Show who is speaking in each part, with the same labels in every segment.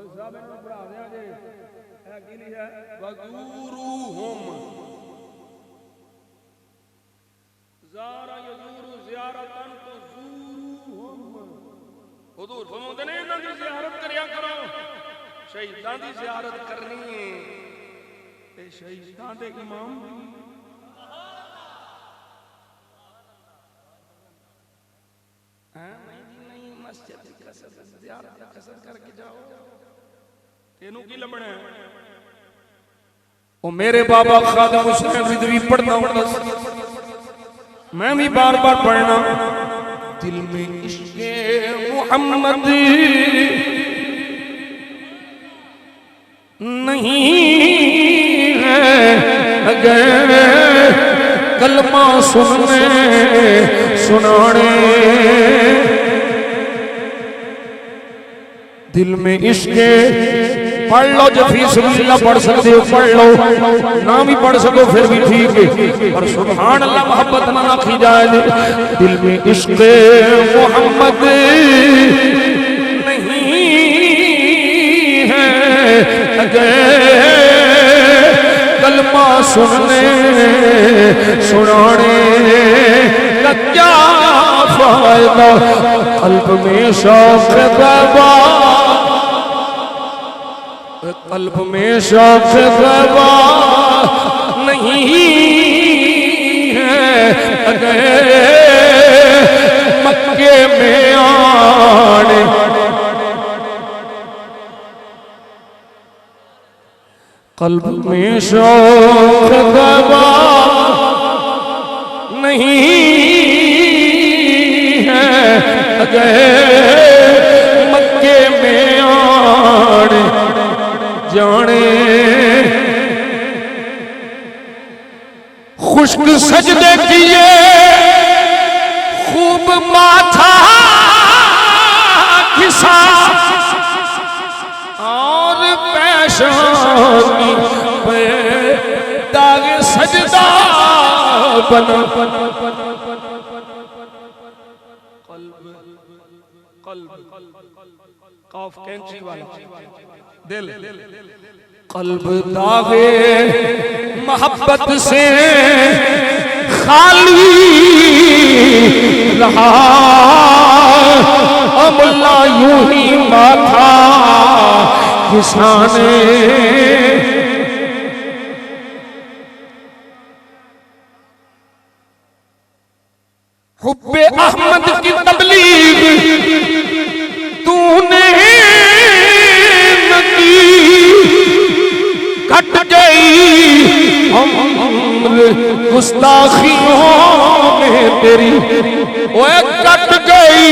Speaker 1: साहब इन्होंने पढ़ा दिया जे है की लिखा वज़ूरुहुम ज़ारा यज़ूरु ज़ियारतन तो ज़ूरुहुम हुजूर फरमाते ने इन्हां दी ज़ियारत करया करो शहीदां दी ज़ियारत करनी है ते शहीदां दे इमाम नहीं मस्जिद की कसरत ज़ियारत कसरत करके जाओ तेनू की लबना है ओ मेरे बाबा खादिम हुसैन रिदवी पढ़ना होता मैं भी बार बार पढ़ना दिल में इश्क़े मोहम्मद नहीं है अगर कलमा सुनने सुनाने दिल में इश्क़े पढ़ लो जो फी सबिलिल्लाह पढ़ सकते हो पढ़ लो ना भी पढ़ सको फिर भी ठीक है और सुभान अल्लाह मोहब्बत ना आखी जाए दिल में इश्क़े मोहम्मद नहीं है अगर कलमा सुनने सुनाने का क्या फायदा कल्ब में शौक़ ग़बा कल्ब में शौक़ ग़बा नहीं है अगर मक्के में आने कल्ब में शौक़ ग़बा नहीं है अगर मक्के में आने जाने खुश्क सजदे किए खूब माथा घिसा और पैशानी पे दाग सजदा बना कल्ब कैंची वाला दिल कल्ब दागे मोहब्बत से खाली रहा अमला यूं ही माथा किसाने हुब्बे अहमद की तबलीग तूने कट गई उम्र गुस्ताखियों में तेरी ओए कट गई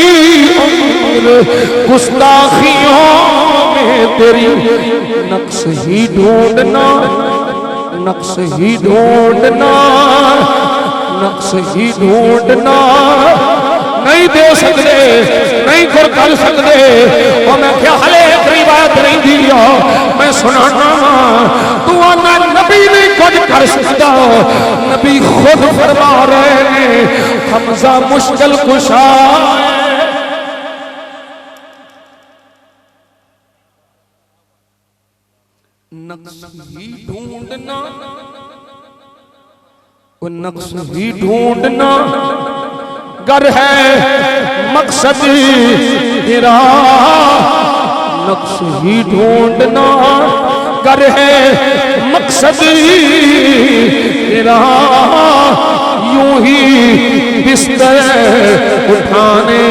Speaker 1: उम्र गुस्ताखियों में तेरी नक्श ही ढूंढना नक्श ही ढूंढना नक्श ही ढूंढना नहीं दे सकते नहीं कर सकते और मैं क्या हले एक रिवायत नहीं दिया मैं सुनाना तू आना नबी नहीं कुछ कर सकता नबी खुद फरमा रहे हैं हमजा मुश्किल कुशा नक्श ही ढूंढना वो नक्श ही ढूंढना गर है मकसद तेरा नक्श ही ढूंढना गर है मकसद तेरा यूं ही बिस्तर उठाने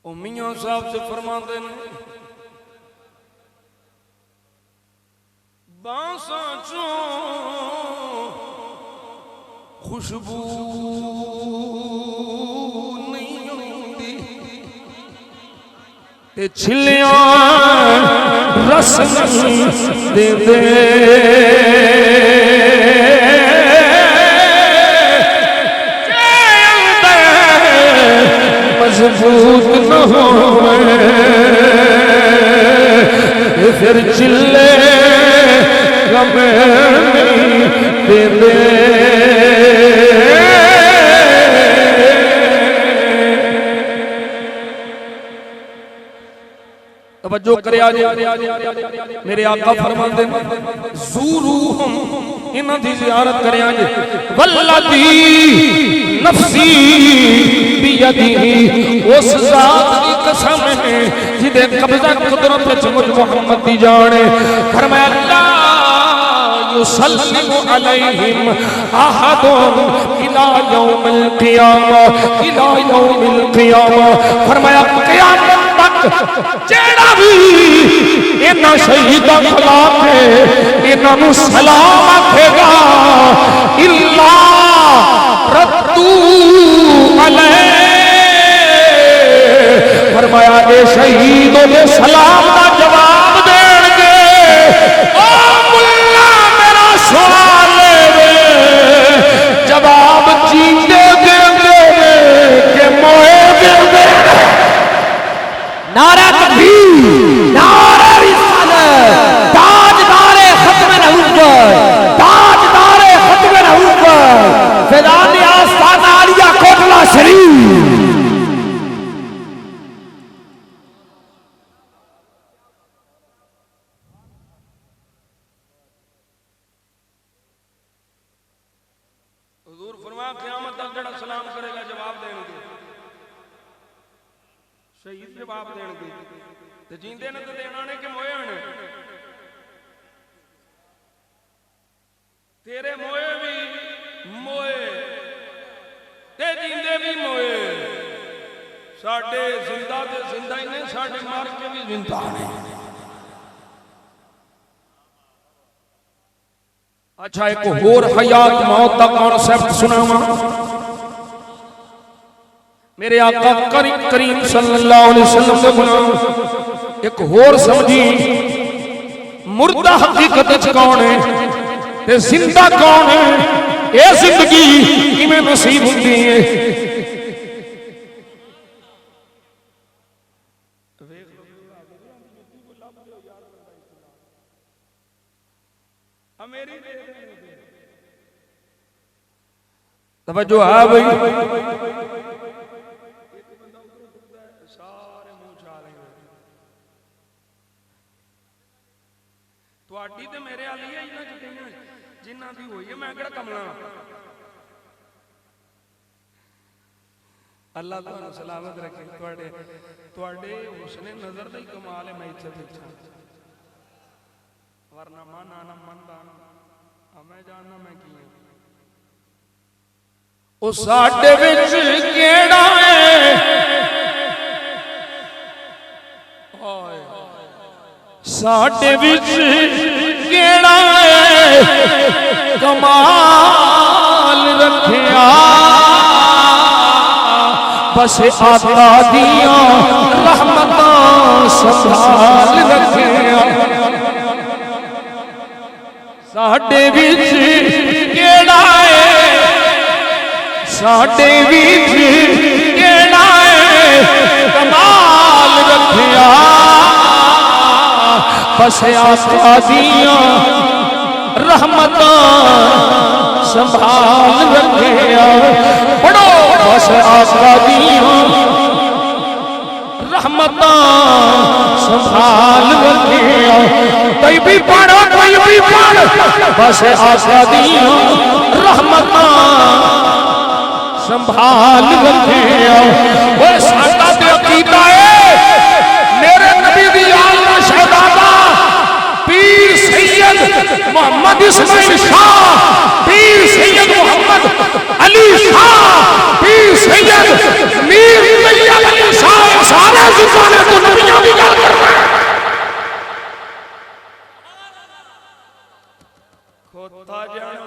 Speaker 1: मियां साहब से फरमाते हैं बांसा चो खुशबू नहीं आती ते छिलियां रस दे दे मजबूत न हो फिर चिल्ले गमे दे दे। तवज्जो करे आज मेरे आका फरमाते हैं ज़ूरूहुम इन्हां दी ज़ियारत करे आज वल्लदी नफ्सी बियदिही उस ज़ात दी कसम है जिदे कब्ज़ा कुदरत विच मुझ मुहम्मद दी जान है। फरमाया अल्लाह युसल्लिमु अलैहिम अहदुन इला यौमिल क़ियामा फरमाया क़यामत तक जेड़ा भी इन्हां शहीदां खिलाफ है इन्हां नूं सलाम आखेगा इल्ला रद्दू अलैहि फरमाया ए शहीद दे सलाम दा जवाब देणगे। ओ मुल्ला मेरा सवाल ले जवाब जीते देंगे के मोए देंगे।
Speaker 2: नारा तकबीर नारा रिसालत ताजदारे खत्म नबूवत ताजदारे खत्म नबूवत फैज़ान आस्ताना आलिया कोटला शरीफ।
Speaker 1: हुजूर फरमाया क़यामत तक जेड़ा सलाम करेगा जवाब देंगे शहीद जवाब देंगे ते जींदे ने तो देना ने कि मोए ने तेरे मोए भी मोए ते जींदे भी मोए साडे जिंदा ते जिंदा ही ने साडे मार के भी जिंदा ने। अच्छा एक होर हयात मौत का कॉन्सेप्ट सुनावा मेरे आका करीम सल्लल्लाहु अलैहि वसल्लम ने गुलाम एक होर समझी मुर्दा हकीकत च कौन है ते जिंदा कौन है ये जिंदगी किवें नसीब हुंदी है। तवज्जो है भाई सारे मुंह छा लेंगे तुहाडी ते मेरे वाली है इन्हां जिन्हां जिन्हां दी होई है मैं किहड़ा कमला अल्लाह तुहानू सलामत रखे तुहाडे तुहाडे हुस्ने नजर दा ही कमाल है मैं इत्थे बैठा वरना मन आना मन दाना मैं जानना मैं की है ओ साडे विच केड़ा है साडे विच केड़ा है कमाल रखिया बस आका दिया रहमतां संभाल रखिया साडे विच केड़ा है साडे विच केड़ा है कमाल रखिया बस आका दिया रहमतां संभाल रखिया पढ़ो बस आका दिया रहमतां संभाल रखिया कोई भी पढ़ो कोई भी पढ़ बस आका दिया रहमतां संभाल रखिया वो सादा ते अकीदा है मेरे नबी दी आल दा शहजादा पीर सैयद मोहम्मद इस्माइल शाह पीर सैयद मोहम्मद अली शाह पीर सैयद मीर तैयब अली शाह सारे जुबाने तो नबियां दी गल कर रहे हैं खोता जानो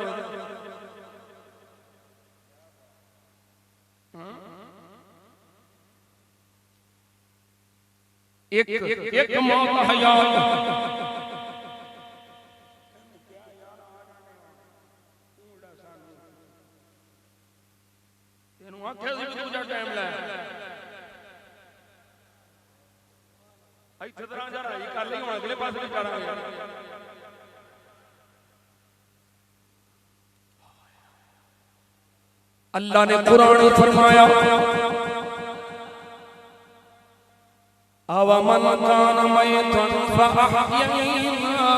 Speaker 1: एक एक मौत हयात तेनू आखे सी तू जा टाइम लै ਇੱਥੇ ਤਰ੍ਹਾਂ ਜਰਾਈ ਕਰ ਲਈ ਹੁਣ ਅਗਲੇ ਪਾਸੇ ਵੀ ਕਰਾਂਗੇ अल्लाह ने कुरान में फरमाया अवमन कान मयतन फअहयैना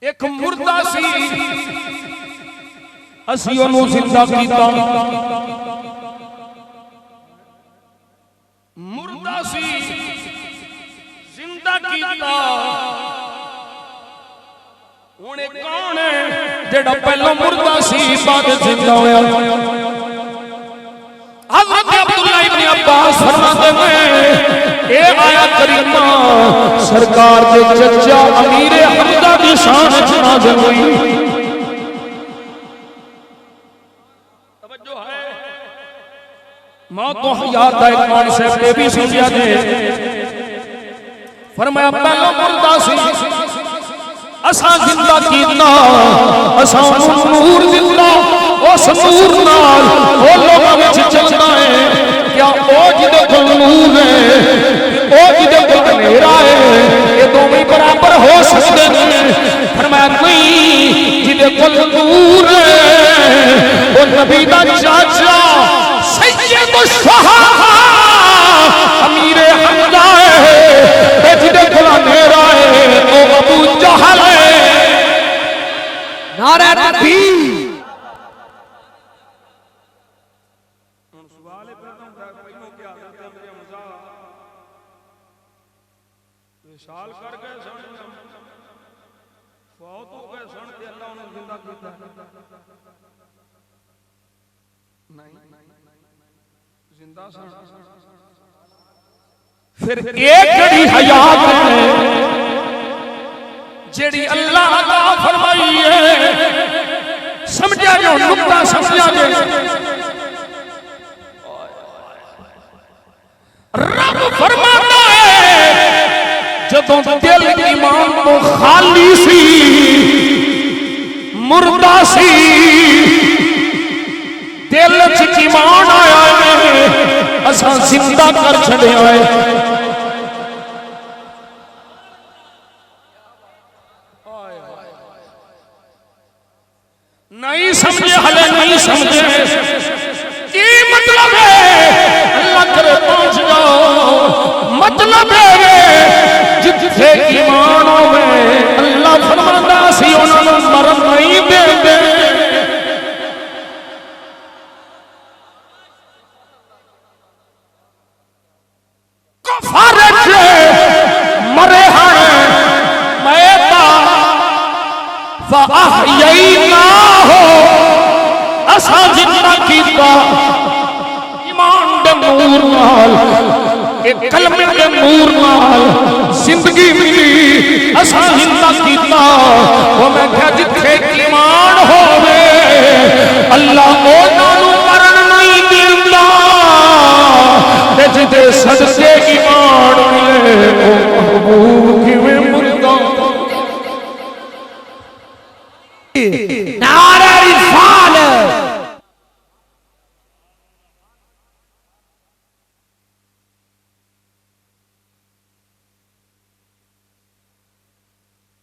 Speaker 1: एक मुर्दा सी असी ओनू जिंदा कीता मुर्दा सी जिंदा कीता हुणे कौन है जेड़ा पहला मुर्दा सी बाद जिंदा होया हज़रत अब्दुल्लाह इब्न अब्बास फरमाते हैं ए आया करीमा सरकार दे चचा अमीर हमजा दी शान च नाज़िल हुई तवज्जो है मौत तो हयात दा एक कॉन्सेप्ट ये भी समझा दे फरमाया पहला मुर्दा सी असा जिंदा कीता असा नूर दिता उस नूर नाल ओ लोगां विच चलदा है क्या ओ जिदे कोल नूर है ओ जिदे कोल अंधेरा है ये दोवें बराबर हो सकदे ने फरमाया नहीं जिदे कोल नूर है ओ नबी दा चाचा सैयद सहाबा अमीर हमजा है ते जिदे कोल अंधेरा है ओ अबू जहल है
Speaker 2: नारे तकबीर
Speaker 1: हुन सवाल है पैदा होंदा पहियों क्या हज़रत अमीर हमजा विशाल कर गए सन फौत हो गए सन ते अल्लाह उन्हें जिंदा कीता नहीं जिंदा सन फिर एक घड़ी हयात है जेड़ी अल्लाह अता फरमाई है समझा जो नुक्ता समझा जे रब फरमाता है जदों दिल ईमान तो खाली सी मुर्दा सी दिल च ईमान आया है असां जिंदा कर छड़िया है नहीं समझे हले नहीं समझे की मतलब है अल्लाह करे पहुंच जाओ मतलब है जिथे ईमान होवे अल्लाह फरमांदा सी उन्हां नूं मरन नहीं देंदे कफर मरे हैं मैता फअहयैना हो असा जिंदा कीता ईमान दे नूर नाल एक कलमे दे नूर नाल जिंदगी मिली असा जिंदा कीता वो मैं क्या जिथे ईमान होवे अल्लाह उन्हां नूं मरन नहीं दिंदा ते जिथे सदके ईमान मिले ओ महबूब किवें मुर्दा
Speaker 2: नारे रिसालत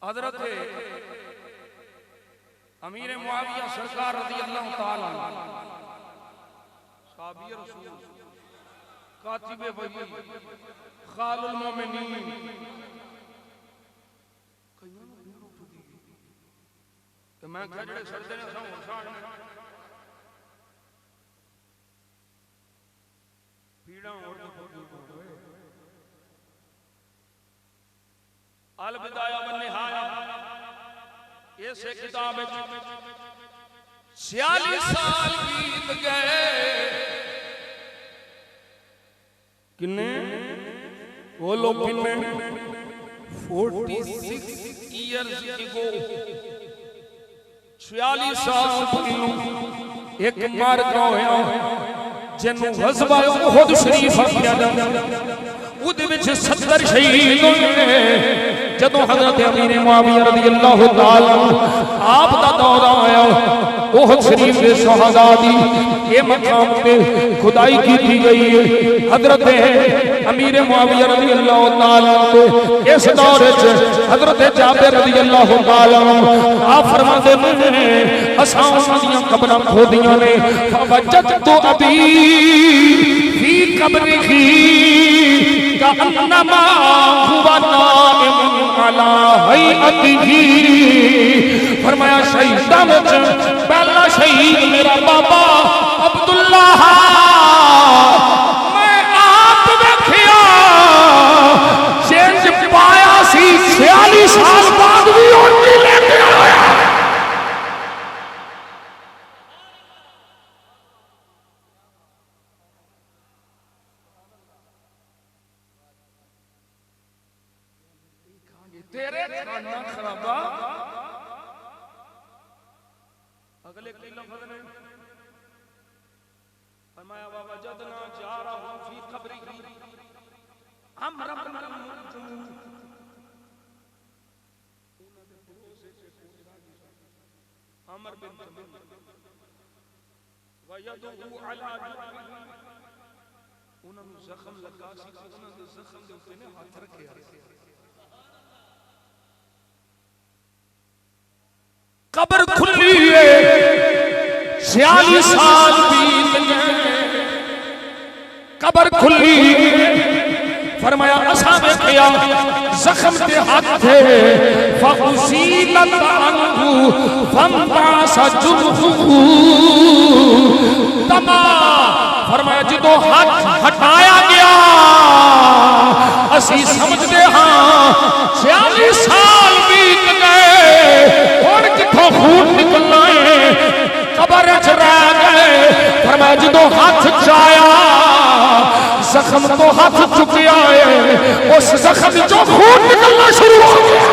Speaker 1: हज़रत अमीर मुआविया सरकार रज़ी अल्लाह ताला साहबी रसूल कातिबे वही खालुल मोमिनीन तो मैं कह जड़े सड़ते ने असां होर साण पीड़ा होर अल बिदाया व निहाया इस किताब में 46 साल बीत गए किन्ने बोलो किन्ने 46 इयर्स ago 46 साल पहलू एक मार्का होया जिन्हों ग़ज़वा उहद शरीफ आख्या जांदा उहदे विच 70 शहीद होए जदों हज़रत अमीर मुआविया रज़ी अल्लाह ताला आप दा दौर आया ओहद शरीफ के शहादा दी ये मकाम पे खुदाई की गई है। हजरत अमीर मुआविया रज़ी अल्लाह तआला अन्हु इस दौर च हजरत जाबिर रज़ी अल्लाह तआला आप फरमाते हैं असां उन्हां दी कब्रां खोदियां ने फवजदतु अबी फी कब्रिही कअन्नमा हुवा नाइम अला हैअतिही। फरमाया शहीदां विच पहला शहीद मेरा बाबा अब्दुल्ला, मैं आप वेखिया जिंज पाया सी 46 साल बाद भी उन्हीं लेके आया। तेरे खाना खराबा अगले की लफ्ज़ ने फरमाया वजदना जारहु फी कब्रिही अमर बिन मुजम। अमर बिन वयदहु अला उन्होंने जख्म लगा सी, उन्होंने जख्म दे उत्ते ने हाथ रखे। कब्र खुली है 46 साल बीत गए, कब्र खुली। फरमाया असा देखिया जख्म के हाथ थे फउसीलत अनहु फंबासा जुबहु तमा। फरमाया जो हाथ हटाया गया असी समझते हाँ 46 साल बीत गए, हुण किथों खून निकलना है, कब्र च रह गए। फरमाया जो हाथ चाया जख्म तो हाथ चुकिया है, उस जख्म जो खून निकलना शुरू हो गया।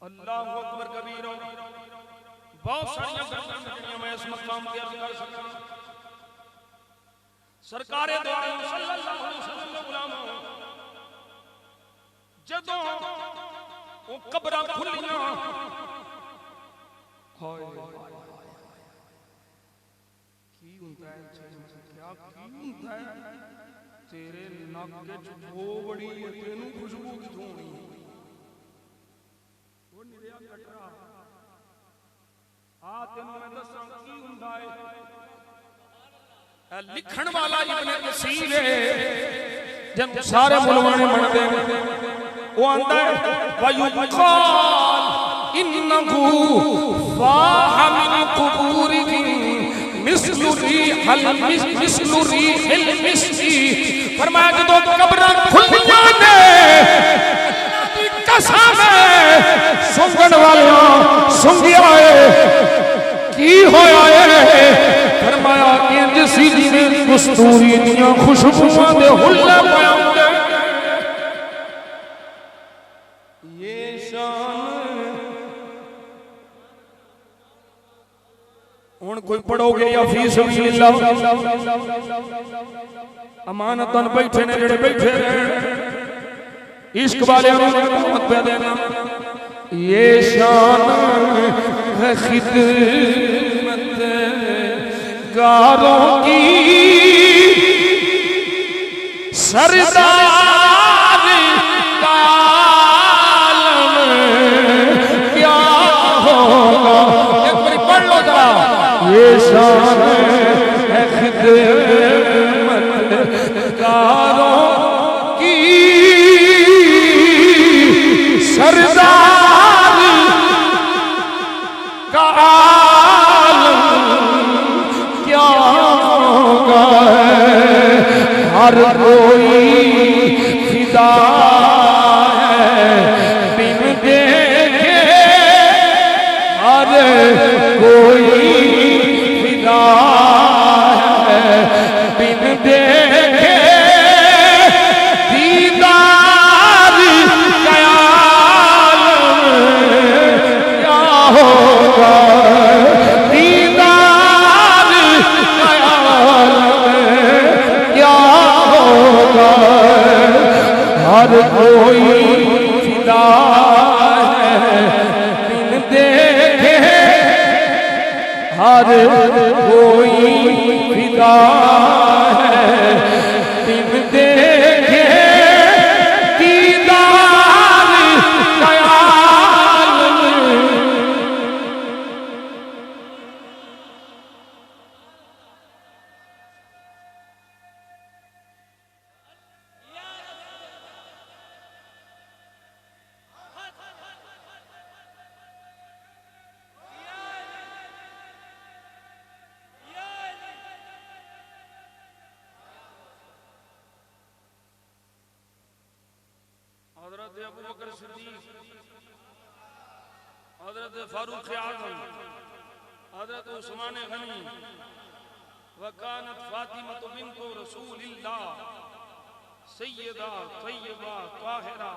Speaker 1: अल्लाहु अकबर कबीर। बहुत सारी गल्लां मैं इस मकाम पे अर्ज कर सकता। सरकार दो आलम सल्लल्लाहु अलैहि वसल्लम दे गुलामों जदों वो कब्रां खुलियां, हाय की हुंदा है, क्या की हुंदा है, तेरे नक विच वो बड़ी है, तेनू खुशबू किथों होनी है। लिखण वाला इब्ने कसीर जब सारे मुलवाने बनते वो आंदा है वयुकाल इन्नहु फाहा मिन कुबूरिही मिस्लु रिहल मिस्की। फरमाया जो कब्रां खुलियां ने कसम सुंगण वाले सुंगिया की होया है। फरमाया इंज सी जिवें कस्तूरी दियां खुशबुआं दे हुल्ले पाउंदे। ये शान हुण कोई पढ़ोगे या फी सबिलिल्लाह अमानतन बैठे ने जेड़े बैठे रहन इश्क वाले मत पे देना। ये शान है खिदमत गारों की सरदार का आलम क्या होगा। एक बार पढ़ लो जरा। ये शान है खिदमत गारों की सरदार का आलम क्या होगा। हर कोई फिदा है बिन देखे, हर कोई फिदा है बिन देखे होई फिदा है बिन देखे हर कोई फिदा है बिन देखे दीदार दयाल हज़रत अबू बकर सिद्दीक़, हज़रत फारूक आज़म, हज़रत उस्मान गनी, वकानत फातिमा बिन्त रसूलिल्लाह सय्यदा तय्यबा ताहिरा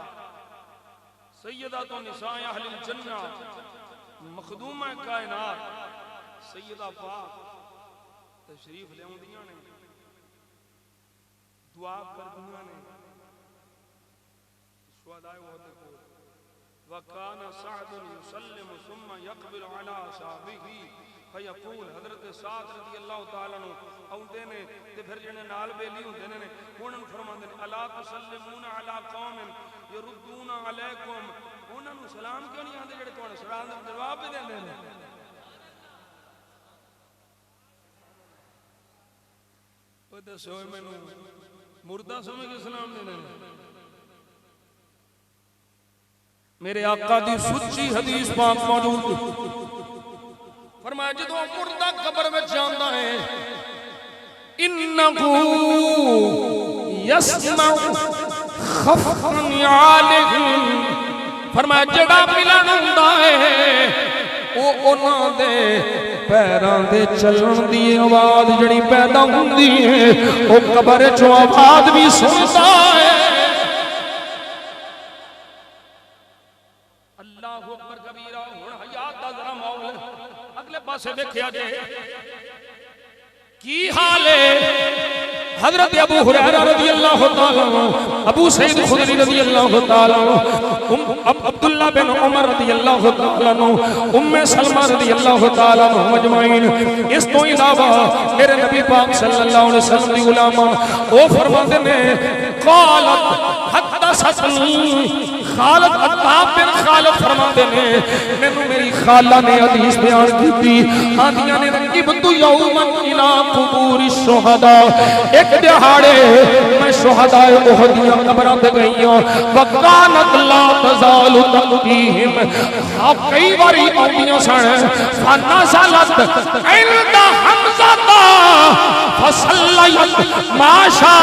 Speaker 1: सय्यदा तो निसाए अहलिल जन्नह मखदूमा कायनात सय्यदा पाक तशरीफ ले आउंदियां ने दुआ करदियां ने शुहदाए उहद को वकान सअद युसल्लिम सुम्मा यक़बिल अला साहबिही फयक़ूल हज़रत साद रज़ी अल्लाह तआला नु आउंदे ने ते फिर जिहने नाल बेली हुंदे ने उन्हां नु फरमांदे ने अला तुसल्लिमूना अला कौमिन यरुद्दूना अलैकुम उन्हां नु सलाम क्यों नहीं आंदे जेहड़े तुहानू सलाम दा जवाब भी देंदे ने ओ दसो मैनू मुर्दा समझ के सलाम देने मेरे आका दी सच्ची हदीस पाक मौजूद फरमाया जदों मुर्दा कब्र में जांदा है इन्नहु यस्माउ खफन आलिहिम फरमाया जड़ा मिलन हुंदा है ओ उन्हां दे पैरां दे चलण दी आवाज जड़ी पैदा हुंदी है ओ कब्र चों आवाज भी सुनदा है अल्लाहु अकबर कबीरा हुण हयात दा जरा माहौल अगले पासे देखिया जे की हाल है हजरत अबू हुरैरा रज़ी अल्लाह तआला अबू सईद खुदरी रज़ी अल्लाह तआला अब्दुल्लाह बिन उमर रज़ी अल्लाह तआला उम्मे सलमा रज़ी अल्लाह तआला मजमाइन इस तो इलावा मेरे नबी पाक सल्लल्लाहु अलैहि वसल्लम दी उलमा ओ फरमाते ने क़ालत हदसतनी खालद अत्ताब बिन खालद फरमाते ने मैनू मेरी खाला ने हदीस बयान की आंदियां ने रकीबतु यौमन इला कुबूर शुहदा एक दिहाड़े मैं शुहदाए उहद दी कब्रां ते गईयां वकानत ला तजालु तक़ीहिम कई बारी आंदियां सन फनज़लत इंदा हमज़ा फसल्लत माशा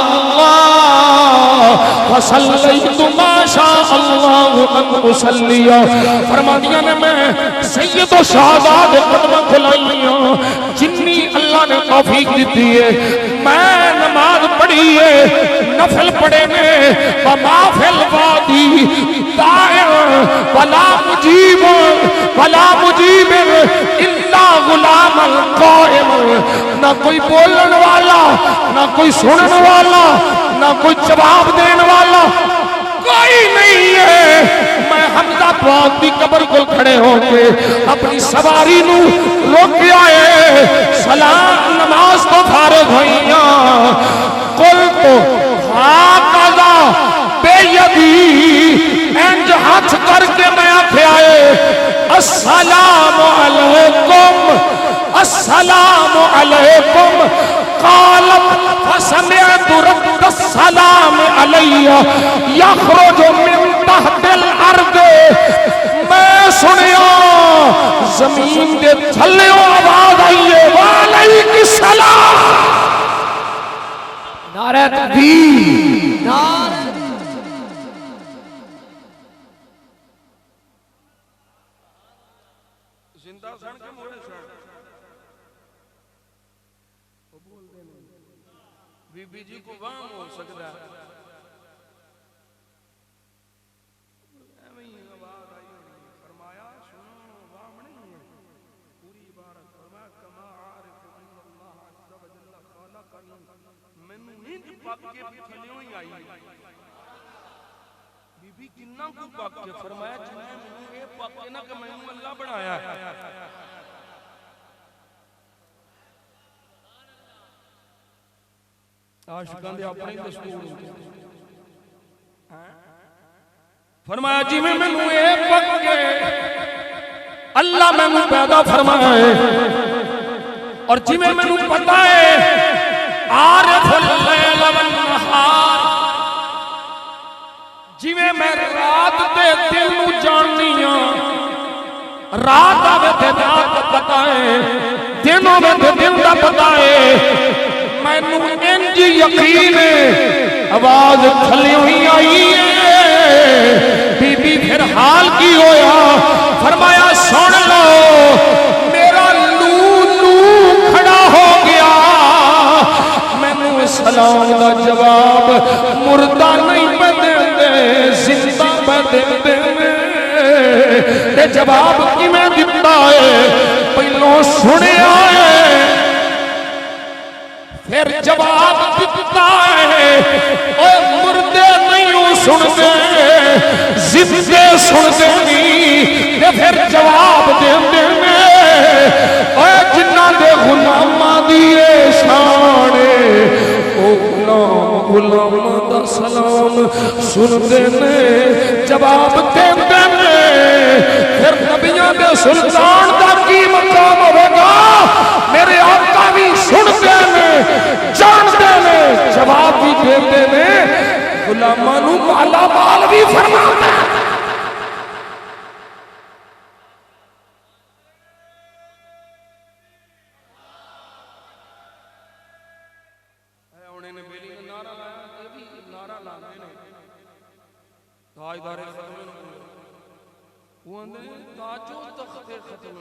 Speaker 1: अल्लाह फसल्लत माशा अल्लाह अन उसल्लिया फरमादियां ने मैं सैयद व शहदाद कदम खुलाइयां जिन्नी अल्लाह ने तौफीक दी है मैं नमाज पढ़ी है नफल पढ़े ने माफिल वादी दायर वला मुजीब इल्ला गुलाम अल काइम ना कोई बोलने वाला ना कोई सुनने वाला ना कोई जवाब देने वाला कोई नहीं है मैं हमजा पाक दी कब्र को खड़े होके अपनी सवारी नू रोकिया है सलाम नमाज तो फारिग होइया कुल तो हाकजा बेयदी इंज हाथ करके मैं आख्या है अस्सलामु अलैकुम क़ालत फसमिअतु रद्दस्सलाम अलैया यख़रुजु मिन तहतिल अर्द मैं सुनिया जमीन के थल्ले आवाज आई है वालैकुमुस्सलाम नारे तकबीर नारे जिंदा सन के मोड़े सन वो बोल दे बीबी जी को वाम हो सकता है आवाज आई फरमाया सुनो वाम नहीं है पूरी इबारत फरमाया कमा आरिफ अल्लाह अज़्ज़ा व जल्ल खलकनी मैनू नींद पक के थल्लियों ही आई किन्ना को पक के फरमाया जिन्हें मैनू ये पक के ना कि मैनू अल्लाह बनाया है। आशिकां दे अपने ही दस्तूर होंदे फरमाया जिवें मैनू ये पक के अल्लाह मैनू पैदा फरमाए और जिवें मैनू पता है आरिफुल लैल वन नहार जिवें मैं रात ते दिन नू जाननी हां रात आवे ते रात दा पता है दिन आवे ते दिन दा पता है मैनू इंज यकीन है आवाज थल्ले हुई आई है बीबी फिर हाल की होया फरमाया सुन लो मेरा लू खड़ा हो गया मैनू सलाम दा जवाब मुर्दा नहीं पे देंदे जिंदा पे देंदे ते जवाब किवें दिता है पहलों सुनिया है फिर जवाब दिता है ओए मुर्दे नहीं सुनते जिंदे सुनते नहीं ते फिर जवाब देंदे ने ओए जिन्हां दे गुलामां दी शान ओ गुलाम दा सलाम सुनते ने जवाब देंदे ने फिर नबियां दे सुल्तान दा की मकाम होगा मेरे आका भी सुनते ने जानते ने जवाब भी देते ने गुलामां नू माला माल भी फरमाता है ने बेली ने नारा लाया ये भी नारा लाते ने ताजदारे खत्म वो आंदे ताजो तख्ते खत्म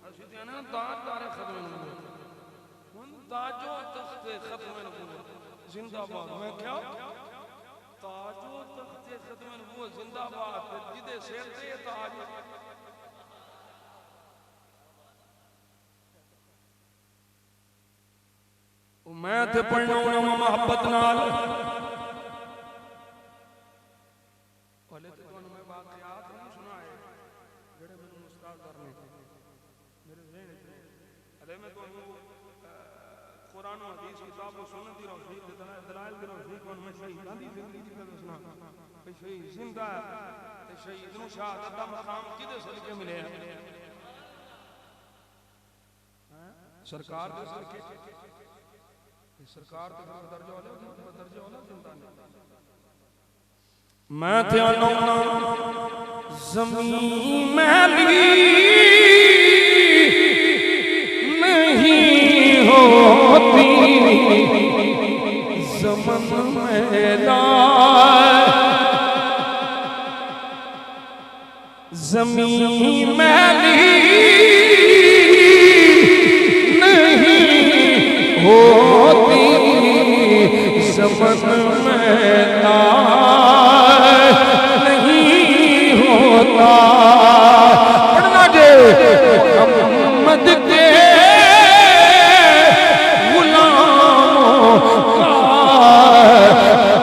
Speaker 1: असि ते ना ताजदारे खत्म ताजो तख्ते खत्म जिंदाबाद मैं क्या ताजो तख्ते खत्म वो जिंदाबाद जिदे सिर ते ताज मैं ते पढ़ना मोहब्बत नाल पहले तो तुहानू मैं वाकयात नहीं सुनाए जेड़े मैनू मुस्ताद करने मेरे ज़हन च अरे मैं तुहानू कुरान और हदीस किताब और सुन्नत दी रोशनी ते दलाइल दी रोशनी कोन मैं शहीदां दी जिंदगी दी गल सुना भाई शहीद जिंदा ते शहीद नू शहादत दा मकाम किदे सदके मिले सरकार दे सदके सरकार ते दर्जा वाला जिंदा ने मैं ते आना ज़मीन मैली नहीं होती ज़मन मैला ज़मीन मैली नहीं होती ज़मन मैला नहीं होता पढ़ना जे मोहम्मद के गुलामों का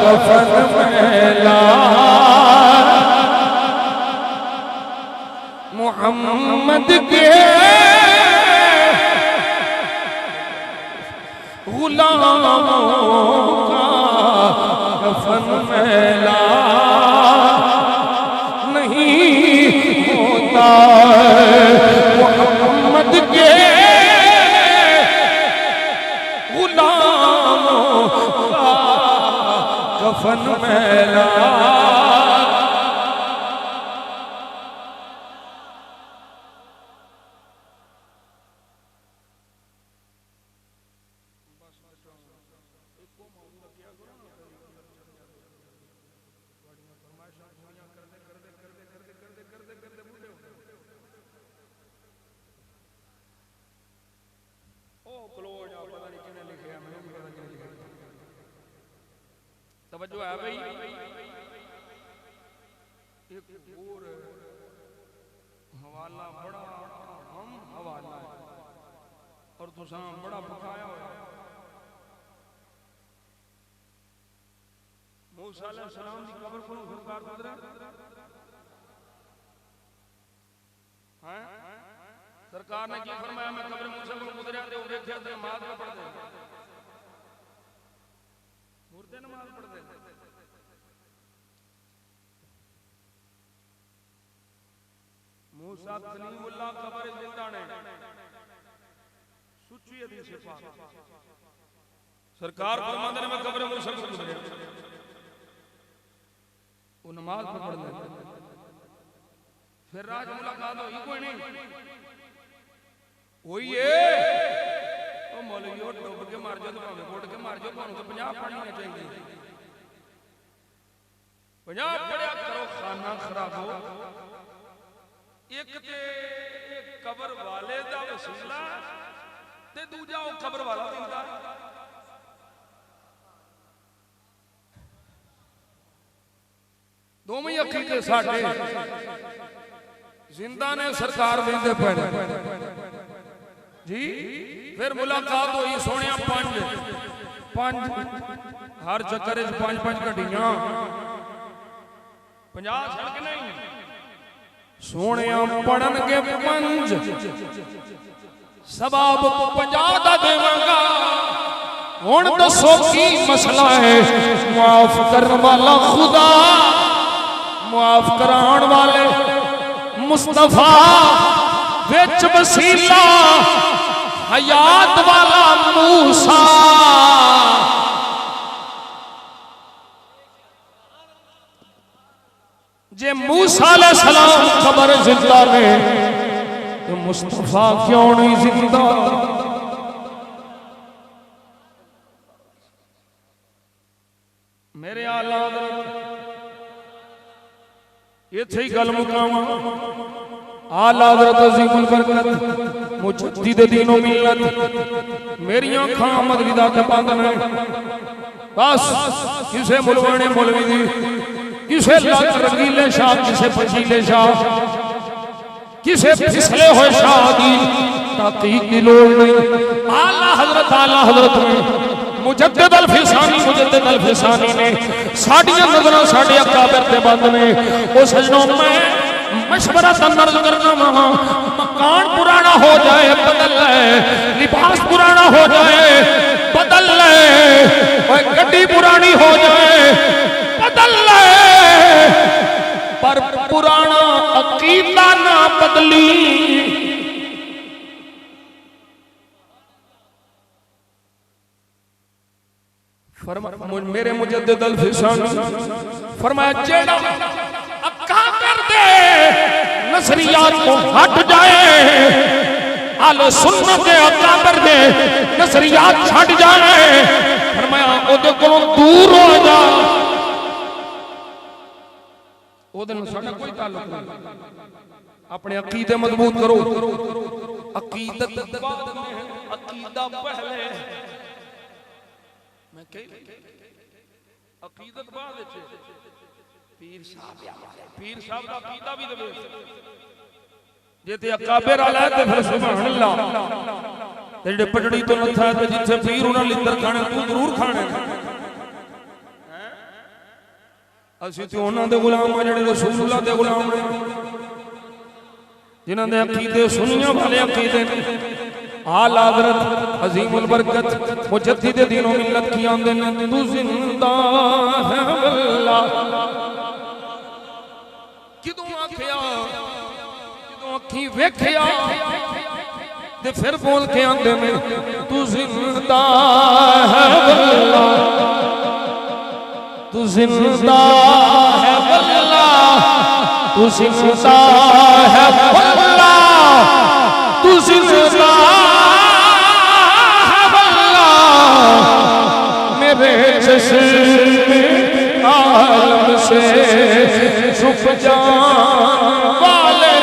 Speaker 1: कफन मैला मोहम्मद के गुलामों का कफन मैला नहीं होता मोहम्मद के गुलामों का कफन मैला तवज्जो है भाई एक और हवाला बड़ा हम हवाला है और तुसा बड़ा पकाया हुआ मूसा अलैहिस्सलाम दी कब्र कोलों सरकार गुजरा है सरकार ने की फरमाया मैं कब्र मूसा कोलों गुजरा ते देखया ते नमाज में पढ़दे मुर्दे नमाज पढ़दे मूसा कलीमुल्लाह कब्र जिंदा ने सुची हदीस पाक सरकार फरमाते ने मैं कब्र मूसा को गुजरा वो नमाज पढ़ ले फिर राज मुलाकात होई कोई नहीं होई है ओ मौलवी ओ डूब के मर जाओ भावे कोट के मर जाओ ਤੁਹਾਨੂੰ तो 50 पढ़नी चाहिए 50 पढ़िया करो खाना खराब हो एक ते कब्र वाले दा वसीला ते दूजा ओ कब्र वाला दिंदा दोवें अकीदे साडे जिंदा ने सरकार देंदे पैने जी फिर मुलाकात हुई सोनिया पंज हर चक्कर च 5-5 घटियां 50 छड़ के नहीं सोनिया पढ़नगे 5 सबाब 50 दा देवांगा हुण दसो की मसला है माफ करने वाला खुदा माफ कराण वाले मुस्तफा विच वसीला हयात वाला मूसा जे मूसा अलैहिस्सलाम कब्र जिंदा ने तो मुस्तफा क्यों नहीं जिंदा मेरे आला इत्थे ही गल मुकावा आला हज़रत अज़ीमुल बरकत मुजद्दिद दीन व मिल्लत मेरियां खां मदरिदा ते बंद ने बस किसे मुलवाने मौलवी दी किसे लाख रंगीले शाह किसे फजीले शाह किसे फिसले हुए शाह दी ताकीद की लोड़ नहीं आला हज़रत में मुजद्दिद अल फिसानी ने साडियां नज़रां साडे अकाबिर ते बंद ने ओ सजनों मैं मशवरा तंदर्ज करना वहां मकान पुराना हो जाए बदल ले लिबास पुराना हो जाए बदल ले ओए गड्डी पुरानी हो जाए बदल ले पर पुराना अकीदा ना बदली मेरे मुजद्दिद अल फिसानी फरमाया जेड़ा अकाबिर दे नजरियात को हट जाए आले सुन्नत दे अकाबिर दे नजरियात छड़ जाए फरमाया ओदे कोलों दूर हो जा ओदे नाल साडा कोई ताल्लुक नहीं अपने अकीदे मजबूत करो अकीदत बाद में अकीदा पहले मैं कह अकीदत बाद पीर साहब का अकीदा भी दे जे ते अकाबिर आला ते फिर सुभान अल्लाह ते जेड़े पटड़ी तो लथा ते जिथे पीर उन्हां लिंदर खाने तू जरूर खाने हैं असि ते उन्हां दे गुलाम आ जेड़े रसूलुल्लाह दे गुलाम ने जिन्हां दे अकीदे सुन्नियां वाले अकीदे ने आला हज़रत अज़ीमुल बरकत मुजद्दिद दीन व मिल्लत की आंदे ने तू जिंदा है अल्लाह किदों आखिया किदों अखी वेखिया ते फिर बोल के आंदे ने तू जिंदा है अल्लाह तू जिंदा है अल्लाह तू जिंदा है अल्लाह तू जिंदा मेरे जिस्म आलम से छुप जान वाले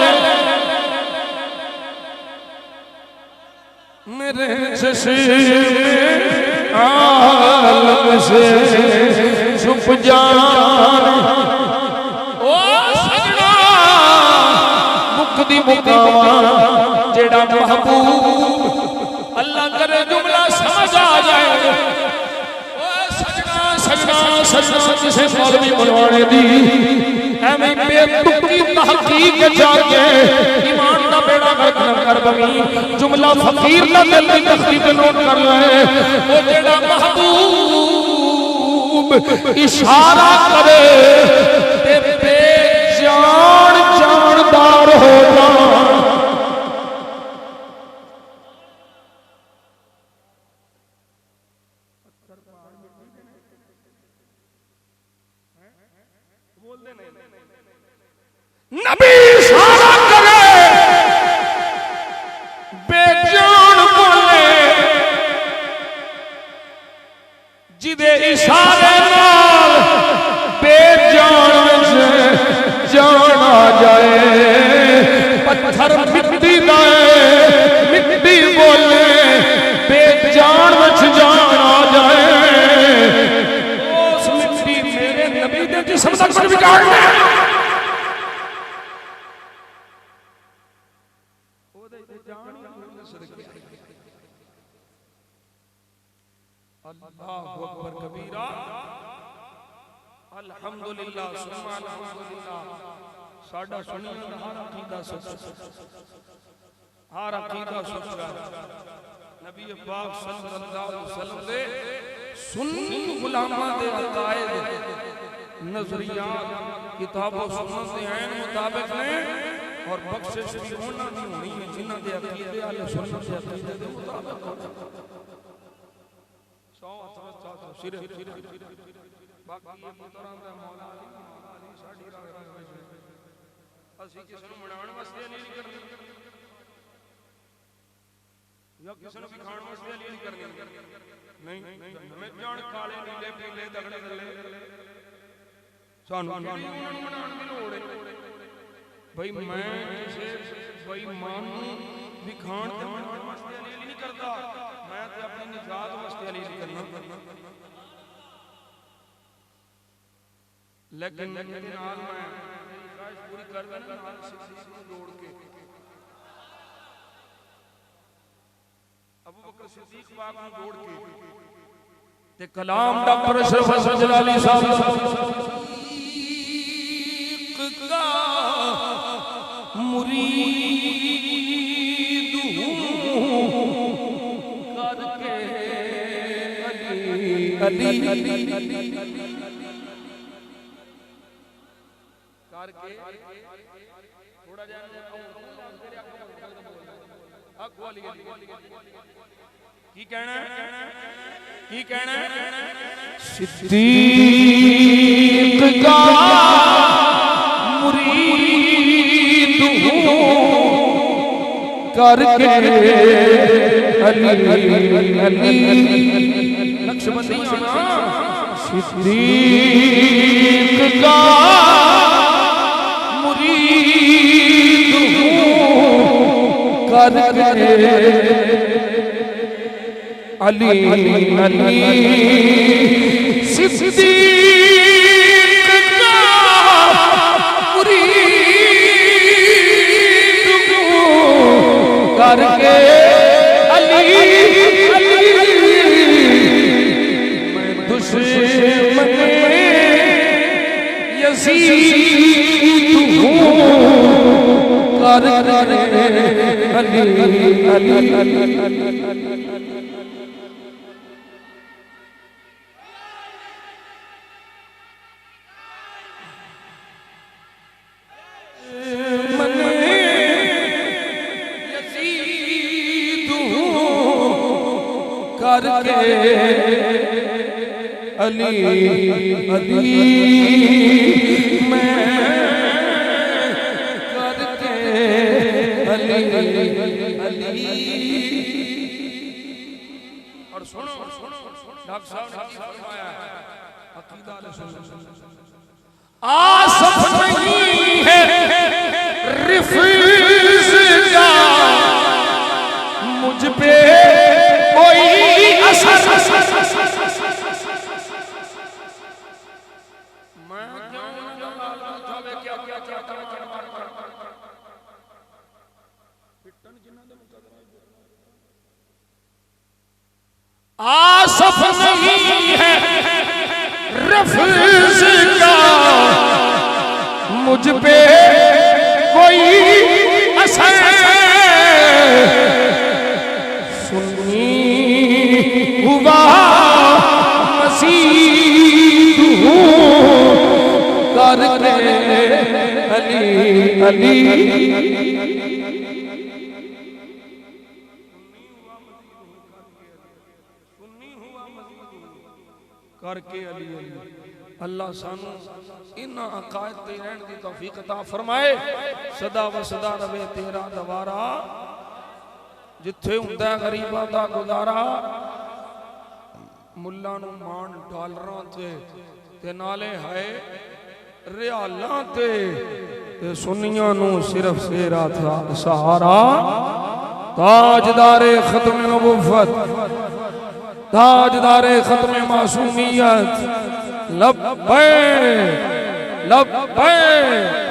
Speaker 1: मेरे जिस्म आलम से छुप जान ओ सजना मुक्ति मुकावा जेड़ा महबूब अल्लाह करे जुमला समझ आ जाए ओ सजना सजना किसे मौलवी बनवाने दी एवें बेतुकी तहकीक जाके ईमान दा बेड़ा गर्क न कर बवी जुमला फकीर दा दिल दी तखती ते नोट कर ले ओ जेड़ा महबूब इशारा करे ते बेजान जानदार हो जान नबी इशारा करे बेजान बोले जिदे इशारे नाल बेजान से जान आ जाए पत्थर मिट्टी दाए मिट्टी बोले बेजान में जान आ जाए उस मिट्टी मेरे नबी दे जिस्म दा कुछ बिगाड़ना अल्लाहु अकबर कबीरा अल्हम्दुलिल्लाह सुम्मा अल्हम्दुलिल्लाह साडा सुनिया हर अकीदा सच्चा हर अकीदा सच्चा नबी पाक सल्लल्लाहु अलैहि वसल्लम दे सुन्नी गुलामां दे अकायद नजरियात किताबों सुन्नत दे ऐन मुताबिक ने और बख्शिश भी उन्हां दी होनी है जिन्हां दे अकीदे अहले सुन्नत दे अकीदे दे मुताबिक सिरे बाकी तरह दा मौला अली साडी राह ਅਸੀਂ ਕਿਸੇ ਨੂੰ ਮਨਾਉਣ ਵਾਸਤੇ ਨਹੀਂ ਕਰਨੀ ਜਾਂ ਕਿਸੇ ਨੂੰ ਵਿਖਾਉਣ ਵਾਸਤੇ ਨਹੀਂ ਕਰਨੀ ਨਹੀਂ ਮੈਂ ਜਾਣ ਕਾਲੇ ਨੀਲੇ ਪੀਲੇ ਦਗੜੇ ਥੱਲੇ ਸਾਨੂੰ ਉਹਨਾਂ ਨੂੰ ਮਨਾਉਣ ਦੀ ਲੋੜ ਹੈ ਭਾਈ ਮੈਂ ਕਿਸੇ ਬੇਈਮਾਨ ਨੂੰ ਵਿਖਾਉਣ ਤੇ ਮਨਾਉਣ ਵਾਸਤੇ ਨਹੀਂ ਕਰਦਾ मैं तो अपनी निजात वास्ते अली करना लेकिन नाल मैं ख्वाहिश पूरी कर देना नाल सिद्दीक को जोड़ के अबू बकर सिद्दीक पाक को जोड़ के ते कलाम डॉक्टर अशरफ हसन जलाली साहब का मुरीद हूं अली करके थोड़ा की कहना सिद्दीक का मुरीद हूं करके अली नक्शबंदी सिद्दीक का मुरीद हूं करके अली अली सिद्दीक का मुरीद हूं करके अली दुश्मन यज़ीद हूं कर अली अली यज़ीद हूं करके अली अली मैं करके अली अली और सुनो डॉक्टर साहब ने फरमाया अकीदा आसफ नहीं है रिफ्ज का मुझ पे कोई असर आसफ नहीं है नफ्स का मुझ पे कोई असर सुन्नी हुआ मसीह हूँ करके अली अली करके अली अली अल्लाह सानू इन्हां अकायद ते रहन दी तौफीक अता फरमाए सदा व सदा रवे तेरा दवारा जिथे हुंदा गरीबां दा गुजारा मुल्लां नू मान डॉलरां ते नाले है रियालां ते सुन्नियां नू सिर्फ सेरा था सहारा ताजदारे खत्म नबुव्वत ताजदारे खत्म मासूमियत लब्बैक लब्बैक